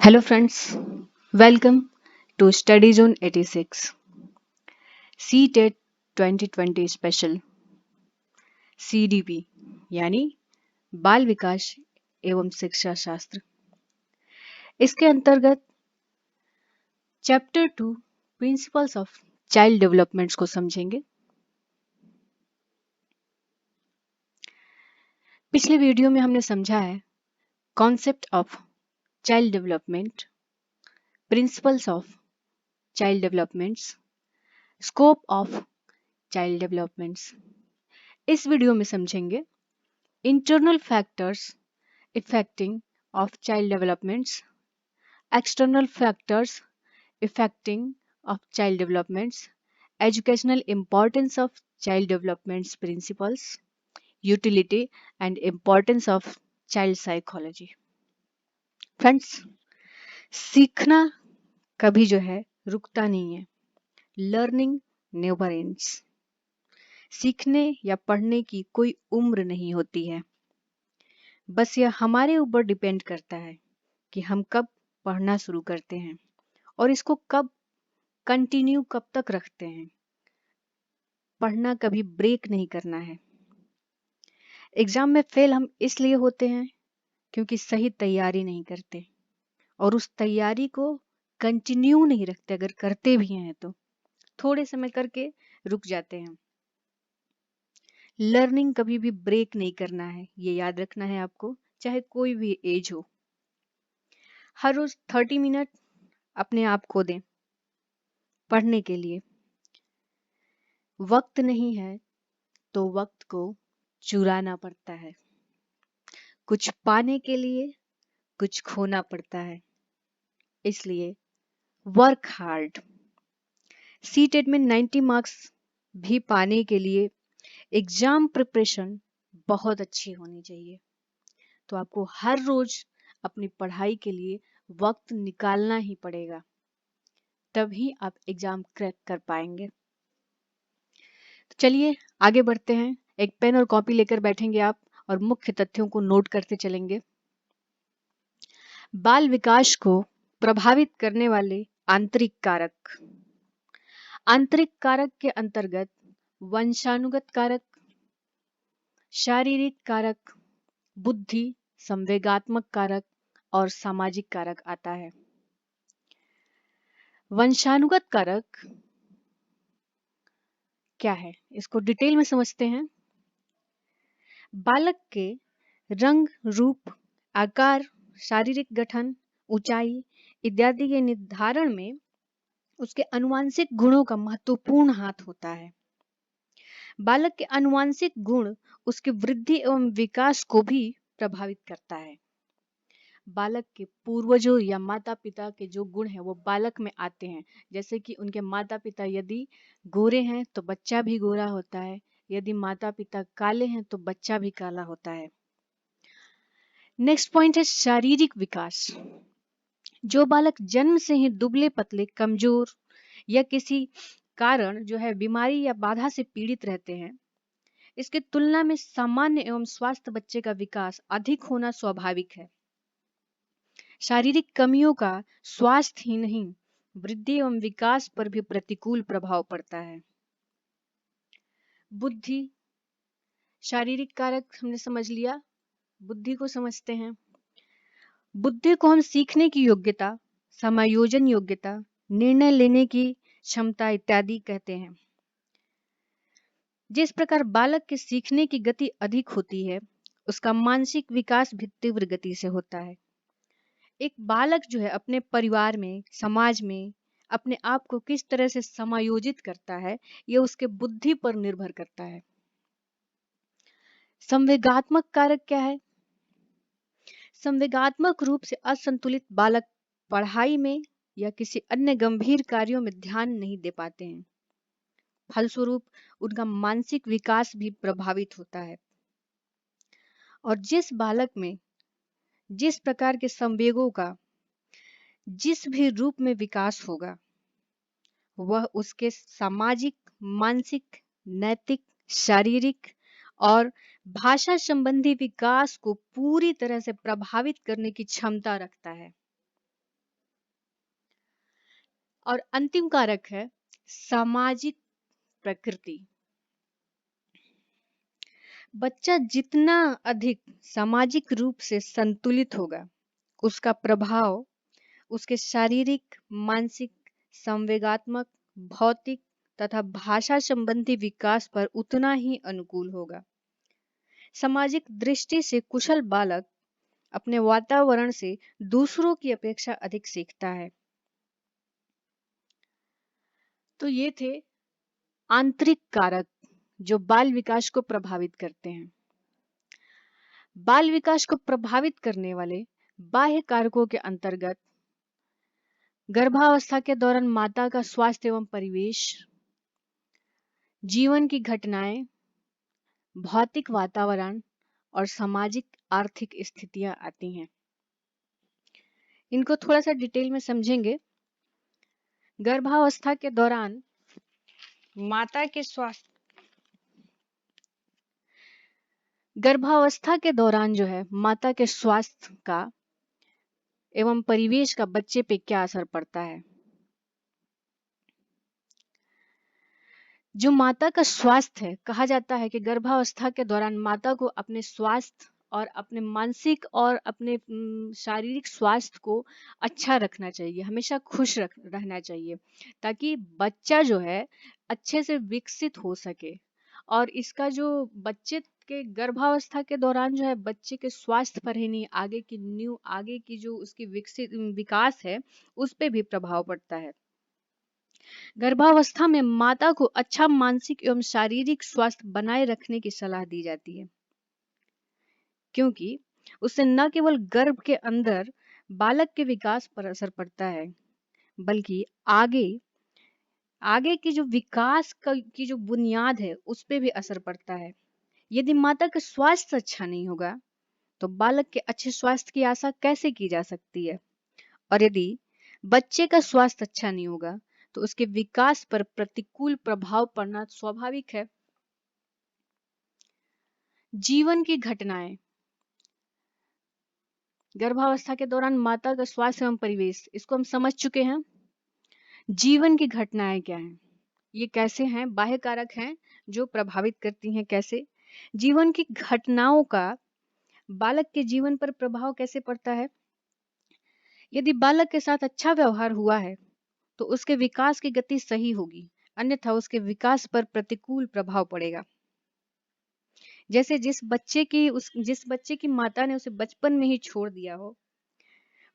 Hello friends, welcome to Study Zone 86 CTET 2020 special CDP यानी बाल विकास एवं शिक्षा शास्त्र। इसके अंतर्गत chapter 2 principles of child developments को समझेंगे। पिछले वीडियो में हमने समझा है concept of child development, principles of child developments, scope of child developments. इस वीडियो में समझेंगे internal factors affecting of child developments, external factors affecting of child developments, educational importance of child developments principles, utility and importance of child psychology. Friends, सीखना कभी जो है रुकता नहीं है। Learning never ends. सीखने या पढ़ने की कोई उम्र नहीं होती है। बस यह हमारे ऊपर डिपेंड करता है कि हम कब पढ़ना शुरू करते हैं और इसको कब कंटिन्यू कब तक रखते हैं। पढ़ना कभी ब्रेक नहीं करना है। एग्जाम में फेल हम इसलिए होते हैं क्योंकि सही तैयारी नहीं करते और उस तैयारी को कंटिन्यू नहीं रखते। अगर करते भी हैं तो थोड़े समय करके रुक जाते हैं। लर्निंग कभी भी ब्रेक नहीं करना है, ये याद रखना है आपको, चाहे कोई भी एज हो। हर रोज 30 मिनट अपने आप को दें पढ़ने के लिए। वक्त नहीं है तो वक्त को चुराना पड़ता है। कुछ पाने के लिए कुछ खोना पड़ता है, इसलिए वर्क हार्ड। सीटेट में 90 मार्क्स भी पाने के लिए एग्जाम प्रिपरेशन बहुत अच्छी होनी चाहिए। तो आपको हर रोज अपनी पढ़ाई के लिए वक्त निकालना ही पड़ेगा, तभी आप एग्जाम क्रैक कर पाएंगे। तो चलिए आगे बढ़ते हैं। एक पेन और कॉपी लेकर बैठेंगे आप और मुख्य तथ्यों को नोट करते चलेंगे। बाल विकास को प्रभावित करने वाले आंतरिक कारक। आंतरिक कारक के अंतर्गत वंशानुगत कारक, शारीरिक कारक, बुद्धि, संवेगात्मक कारक और सामाजिक कारक आता है। वंशानुगत कारक क्या है, इसको डिटेल में समझते हैं। बालक के रंग, रूप, आकार, शारीरिक गठन, ऊंचाई इत्यादि के निर्धारण में उसके आनुवंशिक गुणों का महत्वपूर्ण हाथ होता है। बालक के आनुवंशिक गुण उसकी वृद्धि एवं विकास को भी प्रभावित करता है। बालक के पूर्वजों या माता पिता के जो गुण हैं वो बालक में आते हैं। जैसे कि उनके माता पिता यदि गोरे हैं तो बच्चा भी गोरा होता है, यदि माता पिता काले हैं तो बच्चा भी काला होता है। नेक्स्ट पॉइंट है शारीरिक विकास। जो बालक जन्म से ही दुबले पतले, कमजोर या किसी कारण जो है बीमारी या बाधा से पीड़ित रहते हैं, इसके तुलना में सामान्य एवं स्वस्थ बच्चे का विकास अधिक होना स्वाभाविक है। शारीरिक कमियों का स्वास्थ्य ही नहीं, वृद्धि एवं विकास पर भी प्रतिकूल प्रभाव पड़ता है। बुद्धि, शारीरिक कारक हमने समझ लिया, बुद्धि को समझते हैं। बुद्धि को हम सीखने की योग्यता, समायोजन योग्यता, निर्णय लेने की क्षमता इत्यादि कहते हैं। जिस प्रकार बालक के सीखने की गति अधिक होती है, उसका मानसिक विकास भी तीव्र गति से होता है। एक बालक जो है अपने परिवार में, समाज में अपने आप को किस तरह से समायोजित करता है, यह उसके बुद्धि पर निर्भर करता है। संवेगात्मक कारक क्या है? संवेगात्मक रूप से असंतुलित बालक पढ़ाई में या किसी अन्य गंभीर कार्यों में ध्यान नहीं दे पाते हैं। फलस्वरूप उनका मानसिक विकास भी प्रभावित होता है। और जिस बालक में जिस प्रकार के संवेगों का जिस भी रूप में विकास होगा, वह उसके सामाजिक, मानसिक, नैतिक, शारीरिक और भाषा संबंधी विकास को पूरी तरह से प्रभावित करने की क्षमता रखता है। और अंतिम कारक है सामाजिक प्रकृति। बच्चा जितना अधिक सामाजिक रूप से संतुलित होगा, उसका प्रभाव उसके शारीरिक, मानसिक, संवेगात्मक, भौतिक तथा भाषा संबंधी विकास पर उतना ही अनुकूल होगा। सामाजिक दृष्टि से कुशल बालक अपने वातावरण से दूसरों की अपेक्षा अधिक सीखता है। तो ये थे आंतरिक कारक जो बाल विकास को प्रभावित करते हैं। बाल विकास को प्रभावित करने वाले बाह्य कारकों के अंतर्गत गर्भावस्था के दौरान माता का स्वास्थ्य एवं परिवेश, जीवन की घटनाएं, भौतिक वातावरण और सामाजिक आर्थिक स्थितियां आती हैं। इनको थोड़ा सा डिटेल में समझेंगे। गर्भावस्था के दौरान माता के स्वास्थ्य गर्भावस्था के दौरान जो है माता के स्वास्थ्य का एवं परिवेश का बच्चे पे क्या असर पड़ता है। जो माता का स्वास्थ्य है, कहा जाता है कि गर्भावस्था के दौरान माता को अपने स्वास्थ्य और अपने मानसिक और अपने शारीरिक स्वास्थ्य को अच्छा रखना चाहिए, हमेशा खुश रहना चाहिए, ताकि बच्चा जो है अच्छे से विकसित हो सके। और इसका जो बच्चे के गर्भावस्था के दौरान जो है बच्चे के स्वास्थ्य पर ही नहीं, आगे की जो उसकी विकास है उस पे भी प्रभाव पड़ता है। गर्भावस्था में माता को अच्छा मानसिक एवं शारीरिक स्वास्थ्य बनाए रखने की सलाह दी जाती है, क्योंकि उससे न केवल गर्भ के अंदर बालक के विकास पर असर पड़ता है, बल्कि आगे की जो विकास की जो बुनियाद है उस पे भी असर पड़ता है। यदि माता का स्वास्थ्य अच्छा नहीं होगा तो बालक के अच्छे स्वास्थ्य की आशा कैसे की जा सकती है। और यदि बच्चे का स्वास्थ्य अच्छा नहीं होगा तो उसके विकास पर प्रतिकूल प्रभाव पड़ना स्वाभाविक है। जीवन की घटनाएं, गर्भावस्था के दौरान माता का स्वास्थ्य एवं परिवेश, इसको हम समझ चुके हैं। जीवन की घटनाएं क्या हैं, ये कैसे हैं, बाह्य कारक हैं जो प्रभावित करती हैं। कैसे जीवन की घटनाओं का बालक के जीवन पर प्रभाव कैसे पड़ता है। यदि बालक के साथ अच्छा व्यवहार हुआ है तो उसके विकास की गति सही होगी, अन्यथा उसके विकास पर प्रतिकूल प्रभाव पड़ेगा। जैसे जिस बच्चे की माता ने उसे बचपन में ही छोड़ दिया हो,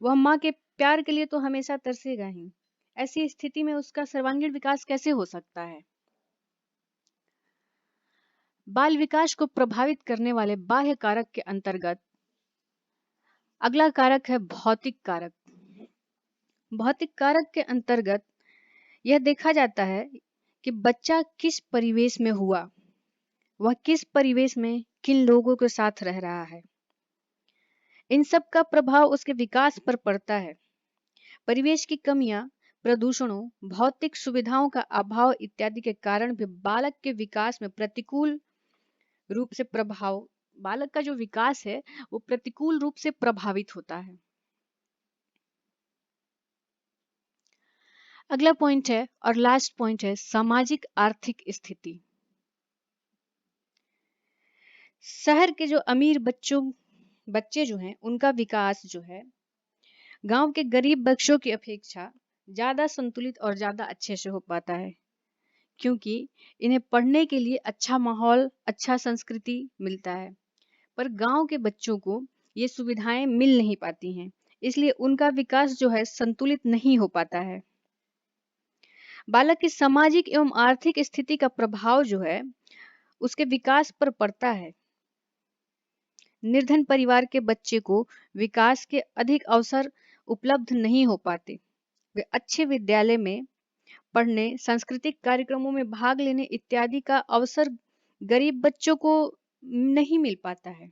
वह माँ के प्यार के लिए तो हमेशा तरसेगा ही। ऐसी स्थिति में उसका सर्वांगीण विकास कैसे हो सकता है। बाल विकास को प्रभावित करने वाले बाह्य कारक के अंतर्गत अगला कारक है भौतिक कारक। भौतिक कारक के अंतर्गत यह देखा जाता है कि बच्चा किस परिवेश में हुआ, वह किस परिवेश में किन लोगों के साथ रह रहा है, इन सब का प्रभाव उसके विकास पर पड़ता है। परिवेश की कमियां, प्रदूषणों, भौतिक सुविधाओं का अभाव इत्यादि के कारण भी बालक के विकास में प्रतिकूल रूप से बालक का जो विकास है वो प्रतिकूल रूप से प्रभावित होता है। अगला पॉइंट है और लास्ट पॉइंट है सामाजिक आर्थिक स्थिति। शहर के जो अमीर बच्चे जो हैं उनका विकास जो है गांव के गरीब बच्चों की अपेक्षा ज्यादा संतुलित और ज्यादा अच्छे से हो पाता है, क्योंकि इन्हें पढ़ने के लिए अच्छा माहौल, अच्छा संस्कृति मिलता है। पर गांव के बच्चों को ये सुविधाएं मिल नहीं पाती हैं, इसलिए उनका विकास जो है संतुलित नहीं हो पाता है। बालक की सामाजिक एवं आर्थिक स्थिति का प्रभाव जो है उसके विकास पर पड़ता है। निर्धन परिवार के बच्चे को विकास के अधिक अवसर उपलब्ध नहीं हो पाते। वे अच्छे विद्यालय में पढ़ने, सांस्कृतिक कार्यक्रमों में भाग लेने इत्यादि का अवसर गरीब बच्चों को नहीं मिल पाता है।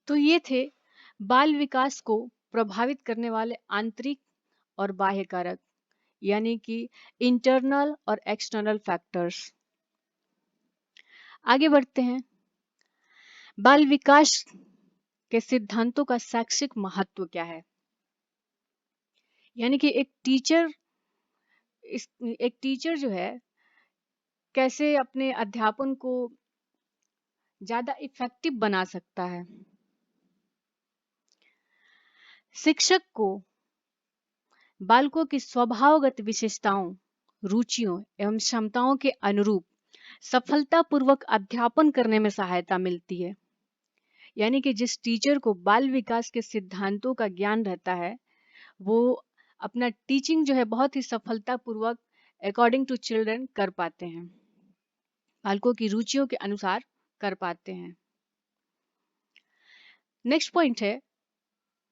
तो ये थे बाल विकास को प्रभावित करने वाले आंतरिक और बाह्य कारक, यानी कि इंटरनल और एक्सटर्नल फैक्टर्स। आगे बढ़ते हैं। बाल विकास के सिद्धांतों का शैक्षिक महत्व क्या है। यानी कि एक टीचर जो है कैसे अपने अध्यापन को ज्यादा इफेक्टिव बना सकता है। शिक्षक को बालकों की स्वभावगत विशेषताओं, रुचियों एवं क्षमताओं के अनुरूप सफलतापूर्वक अध्यापन करने में सहायता मिलती है। यानी कि जिस टीचर को बाल विकास के सिद्धांतों का ज्ञान रहता है, वो अपना टीचिंग जो है बहुत ही सफलतापूर्वक अकॉर्डिंग टू चिल्ड्रन कर पाते हैं, बालकों की रुचियों के अनुसार कर पाते हैं। नेक्स्ट पॉइंट है,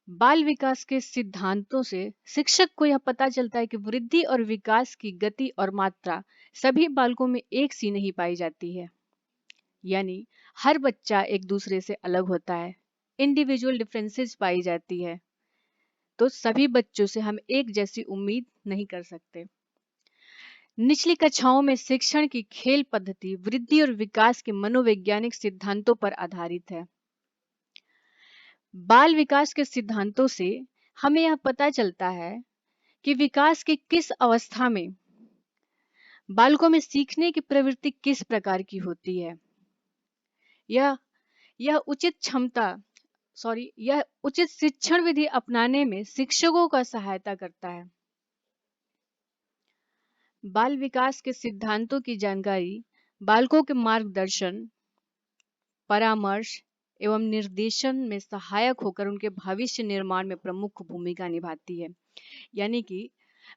बाल विकास के सिद्धांतों से शिक्षक को यह पता चलता है कि वृद्धि और विकास की गति और मात्रा सभी बालकों में एक सी नहीं पाई जाती है। यानी हर बच्चा एक दूसरे से अलग होता है, इंडिविजुअल डिफरेंसेस पाई जाती है, तो सभी बच्चों से हम एक जैसी उम्मीद नहीं कर सकते। निचली कक्षाओं में शिक्षण की खेल पद्धति वृद्धि और विकास के मनोवैज्ञानिक सिद्धांतों पर आधारित है। बाल विकास के सिद्धांतों से हमें यह पता चलता है कि विकास की किस अवस्था में बालकों में सीखने की प्रवृत्ति किस प्रकार की होती है। यह यह उचित शिक्षण विधि अपनाने में शिक्षकों का सहायता करता है। बाल विकास के सिद्धांतों की जानकारी बालकों के मार्गदर्शन, परामर्श एवं निर्देशन में सहायक होकर उनके भविष्य निर्माण में प्रमुख भूमिका निभाती है। यानी कि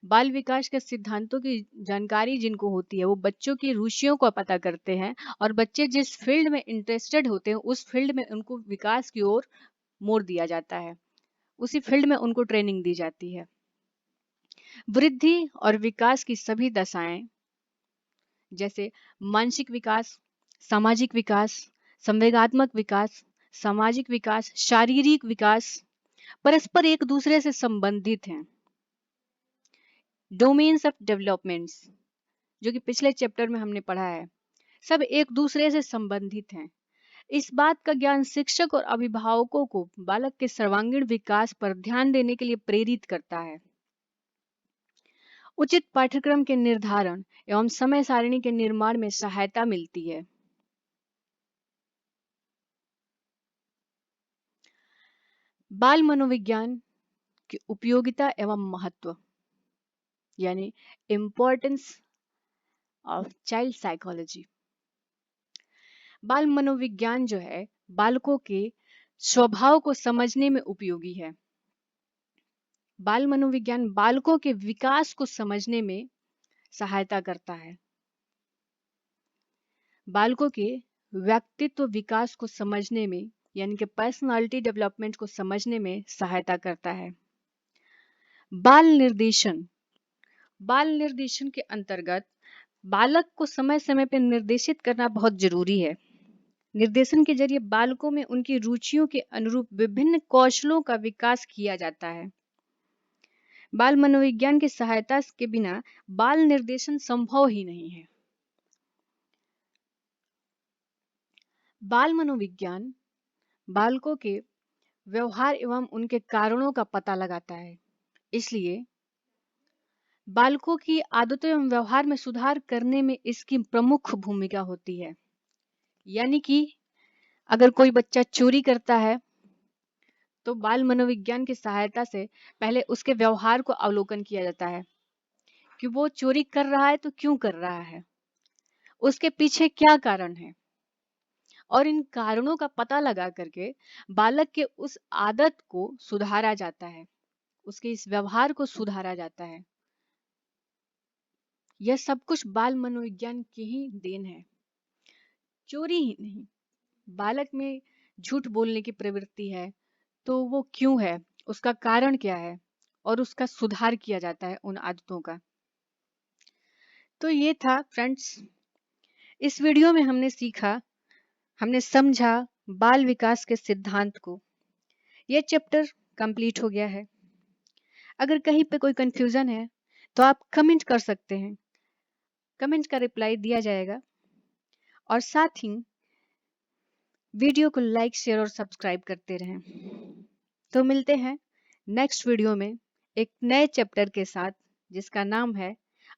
बाल विकास के सिद्धांतों की जानकारी जिनको होती है वो बच्चों की रुचियों को पता करते हैं और बच्चे जिस फील्ड में इंटरेस्टेड होते हैं उस फील्ड में उनको विकास की ओर मोड़ दिया जाता है, उसी फील्ड में उनको ट्रेनिंग दी जाती है। वृद्धि और विकास की सभी दशाएं जैसे मानसिक विकास, सामाजिक विकास, संवेगात्मक विकास, सामाजिक विकास, शारीरिक विकास परस्पर एक दूसरे से संबंधित हैं। डोमेन्स ऑफ डेवलपमेंट्स जो कि पिछले चैप्टर में हमने पढ़ा है, सब एक दूसरे से संबंधित हैं। इस बात का ज्ञान शिक्षक और अभिभावकों को बालक के सर्वांगीण विकास पर ध्यान देने के लिए प्रेरित करता है। उचित पाठ्यक्रम के निर्धारण एवं समय सारिणी के निर्माण में सहायता मिलती है। बाल मनोविज्ञान की उपयोगिता एवं महत्व, यानी इम्पोर्टेंस ऑफ चाइल्ड साइकोलॉजी। बाल मनोविज्ञान जो है बालकों के स्वभाव को समझने में उपयोगी है। बाल मनोविज्ञान बालकों के विकास को समझने में सहायता करता है, बालकों के व्यक्तित्व विकास को समझने में यानी कि पर्सनालिटी डेवलपमेंट को समझने में सहायता करता है। बाल निर्देशन के अंतर्गत बालक को समय समय पर निर्देशित करना बहुत जरूरी है। निर्देशन के जरिए बालकों में उनकी रुचियों के अनुरूप विभिन्न कौशलों का विकास किया जाता है। बाल मनोविज्ञान की सहायता के बिना बाल निर्देशन संभव ही नहीं है। बाल मनोविज्ञान बालकों के व्यवहार एवं उनके कारणों का पता लगाता है, इसलिए बालकों की आदतों एवं व्यवहार में सुधार करने में इसकी प्रमुख भूमिका होती है। यानी कि अगर कोई बच्चा चोरी करता है तो बाल मनोविज्ञान की सहायता से पहले उसके व्यवहार को अवलोकन किया जाता है कि वो चोरी कर रहा है तो क्यों कर रहा है, उसके पीछे क्या कारण है, और इन कारणों का पता लगा करके बालक के उस आदत को सुधारा जाता है, उसके इस व्यवहार को सुधारा जाता है। यह सब कुछ बाल मनोविज्ञान की ही देन है। चोरी ही नहीं, बालक में झूठ बोलने की प्रवृत्ति है तो वो क्यों है, उसका कारण क्या है, और उसका सुधार किया जाता है उन आदतों का। तो ये था फ्रेंड्स, इस वीडियो में हमने समझा बाल विकास के सिद्धांत को। ये चैप्टर कंप्लीट हो गया है। अगर कहीं पे कोई कंफ्यूजन है तो आप कमेंट कर सकते हैं, कमेंट का रिप्लाई दिया जाएगा। और साथ ही वीडियो को लाइक, शेयर और सब्सक्राइब करते रहें। तो मिलते हैं नेक्स्ट वीडियो में एक नए चैप्टर के साथ जिसका नाम है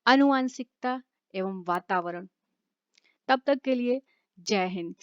आनुवांशिकता एवं वातावरण। तब तक के लिए जय हिंद।